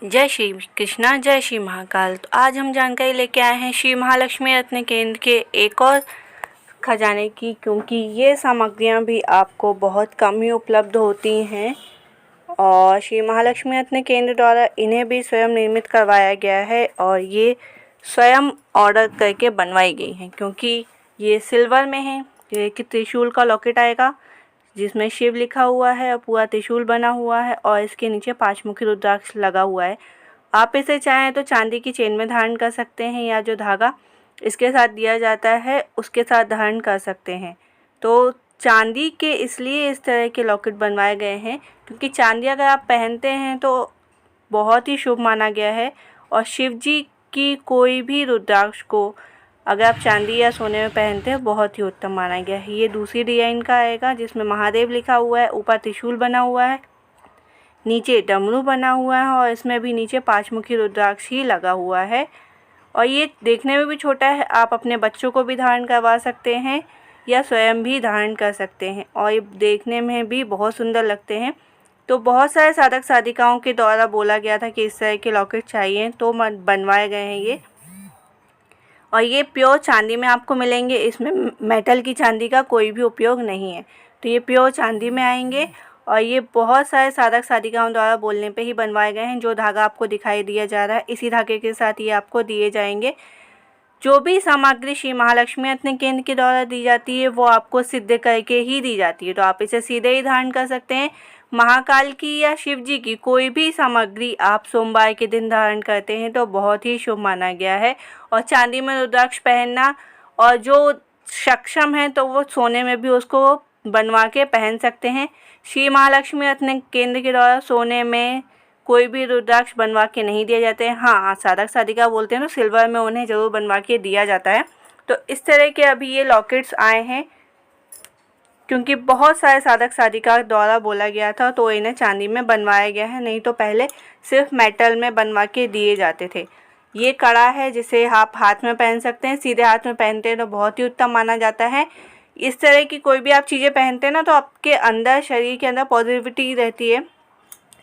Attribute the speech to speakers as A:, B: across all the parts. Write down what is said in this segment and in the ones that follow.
A: जय श्री कृष्णा, जय श्री महाकाल। तो आज हम जानकारी लेके आए हैं श्री महालक्ष्मी रत्न केंद्र के एक और खजाने की, क्योंकि ये सामग्रियां भी आपको बहुत कम ही उपलब्ध होती हैं और श्री महालक्ष्मी रत्न केंद्र द्वारा इन्हें भी स्वयं निर्मित करवाया गया है और ये स्वयं ऑर्डर करके बनवाई गई हैं, क्योंकि ये सिल्वर में है। ये कि त्रिशूल का लॉकेट आएगा जिसमें शिव लिखा हुआ है और पूरा त्रिशूल बना हुआ है और इसके नीचे 5 मुखी रुद्राक्ष लगा हुआ है। आप इसे चाहें तो चांदी की चेन में धारण कर सकते हैं या जो धागा इसके साथ दिया जाता है उसके साथ धारण कर सकते हैं। तो चांदी के इसलिए इस तरह के लॉकेट बनवाए गए हैं क्योंकि चांदी अगर आप पहनते हैं तो बहुत ही शुभ माना गया है और शिव जी की कोई भी रुद्राक्ष को अगर आप चांदी या सोने में पहनते हैं बहुत ही उत्तम माना गया है। ये दूसरी डिज़ाइन का आएगा जिसमें महादेव लिखा हुआ है, ऊपर त्रिशूल बना हुआ है, नीचे डमरू बना हुआ है और इसमें भी नीचे 5 मुखी रुद्राक्ष ही लगा हुआ है। और ये देखने में भी छोटा है, आप अपने बच्चों को भी धारण करवा सकते हैं या स्वयं भी धारण कर सकते हैं और ये देखने में भी बहुत सुंदर लगते हैं। तो बहुत सारे साधक साधिकाओं के द्वारा बोला गया था कि इस तरह के लॉकेट चाहिए तो बनवाए गए हैं ये। और ये प्योर चांदी में आपको मिलेंगे, इसमें मेटल की चांदी का कोई भी उपयोग नहीं है। तो ये प्योर चांदी में आएंगे और ये बहुत सारे साधक साधिकाओं द्वारा बोलने पे ही बनवाए गए हैं। जो धागा आपको दिखाई दिया जा रहा है इसी धागे के साथ ये आपको दिए जाएंगे। जो भी सामग्री श्री महालक्ष्मी रत्न केंद्र के द्वारा दी जाती है वो आपको सिद्ध करके ही दी जाती है, तो आप इसे सीधे ही धारण कर सकते हैं। महाकाल की या शिव जी की कोई भी सामग्री आप सोमवार के दिन धारण करते हैं तो बहुत ही शुभ माना गया है। और चांदी में रुद्राक्ष पहनना, और जो सक्षम है तो वो सोने में भी उसको बनवा के पहन सकते हैं। श्री महालक्ष्मी रत्न केंद्र के द्वारा सोने में कोई भी रुद्राक्ष बनवा के नहीं दिए जाते हैं। हाँ, साधक साधिका बोलते हैं तो सिल्वर में उन्हें ज़रूर बनवा के दिया जाता है। तो इस तरह के अभी ये लॉकेट्स आए हैं क्योंकि बहुत सारे साधक साधिका द्वारा बोला गया था तो इन्हें चांदी में बनवाया गया है, नहीं तो पहले सिर्फ मेटल में बनवा के दिए जाते थे। ये कड़ा है जिसे आप हाथ में पहन सकते हैं, सीधे हाथ में पहनते हैं तो बहुत ही उत्तम माना जाता है। इस तरह की कोई भी आप चीज़ें पहनते हैं ना तो आपके अंदर, शरीर के अंदर पॉजिटिविटी रहती है,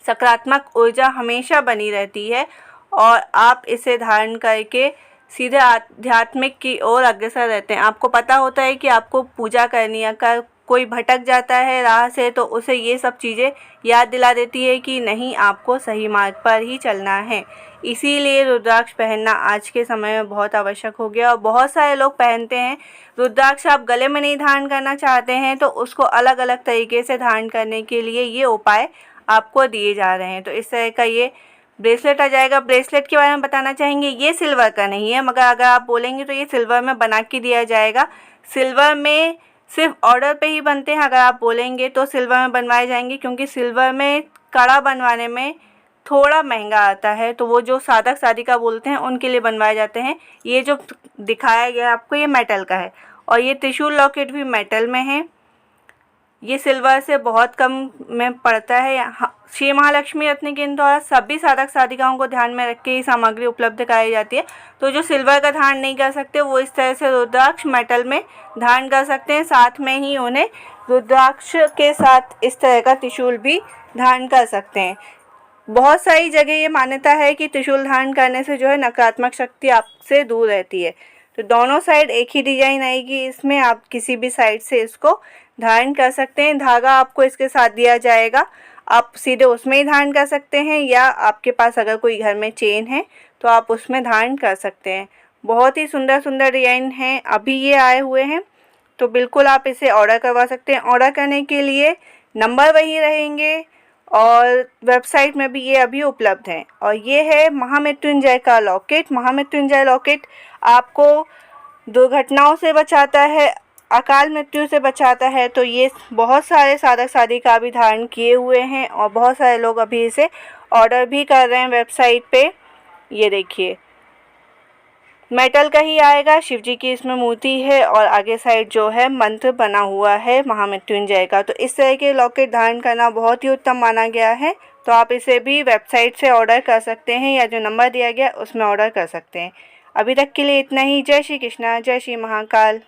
A: सकारात्मक ऊर्जा हमेशा बनी रहती है और आप इसे धारण करके सीधे आध्यात्मिक की ओर अग्रसर रहते हैं। आपको पता होता है कि आपको पूजा करनी है, अगर कोई भटक जाता है राह से तो उसे ये सब चीज़ें याद दिला देती है कि नहीं, आपको सही मार्ग पर ही चलना है। इसीलिए रुद्राक्ष पहनना आज के समय में बहुत आवश्यक हो गया और बहुत सारे लोग पहनते हैं। रुद्राक्ष आप गले में नहीं धारण करना चाहते हैं तो उसको अलग अलग तरीके से धारण करने के लिए ये उपाय आपको दिए जा रहे हैं। तो इस तरह का ये ब्रेसलेट आ जाएगा। ब्रेसलेट के बारे में बताना चाहेंगे, ये सिल्वर का नहीं है, मगर अगर आप बोलेंगे तो ये सिल्वर में बना के दिया जाएगा। सिल्वर में सिर्फ ऑर्डर पे ही बनते हैं, अगर आप बोलेंगे तो सिल्वर में बनवाए जाएंगे क्योंकि सिल्वर में कड़ा बनवाने में थोड़ा महंगा आता है, तो वो जो साधक साधिका बोलते हैं उनके लिए बनवाए जाते हैं। ये जो दिखाया गया आपको ये मेटल का है और ये त्रिशूल लॉकेट भी मेटल में है। ये सिल्वर से बहुत कम में पड़ता है। श्री महालक्ष्मी रत्न केंद्र द्वारा सभी साधक साधिकाओं को ध्यान में रख के ही सामग्री उपलब्ध कराई जाती है। तो जो सिल्वर का धारण नहीं कर सकते वो इस तरह से रुद्राक्ष मेटल में धारण कर सकते हैं। साथ में ही उन्हें रुद्राक्ष के साथ इस तरह का त्रिशूल भी धारण कर सकते हैं। बहुत सारी जगह ये मान्यता है कि त्रिशूल धारण करने से जो है नकारात्मक शक्ति आपसे दूर रहती है। तो दोनों साइड एक ही डिजाइन आएगी, इसमें आप किसी भी साइड से इसको धारण कर सकते हैं। धागा आपको इसके साथ दिया जाएगा, आप सीधे उसमें ही धारण कर सकते हैं या आपके पास अगर कोई घर में चेन है तो आप उसमें धारण कर सकते हैं। बहुत ही सुंदर सुंदर डिजाइन हैं, अभी ये आए हुए हैं तो बिल्कुल आप इसे ऑर्डर करवा सकते हैं। ऑर्डर करने के लिए नंबर वही रहेंगे और वेबसाइट में भी ये अभी उपलब्ध हैं। और ये है महामृत्युंजय का लॉकेट। महामृत्युंजय लॉकेट आपको दुर्घटनाओं से बचाता है, अकाल मृत्यु से बचाता है। तो ये बहुत सारे साधक साधिका भी धारण किए हुए हैं और बहुत सारे लोग अभी इसे ऑर्डर भी कर रहे हैं वेबसाइट पे। ये देखिए मेटल का ही आएगा, शिव जी की इसमें मूर्ति है और आगे साइड जो है मंत्र बना हुआ है महामृत्युंजय का। तो इस तरह के लॉकेट धारण करना बहुत ही उत्तम माना गया है। तो आप इसे भी वेबसाइट से ऑर्डर कर सकते हैं या जो नंबर दिया गया उसमें ऑर्डर कर सकते हैं। अभी तक के लिए इतना ही। जय श्री कृष्णा, जय श्री महाकाल।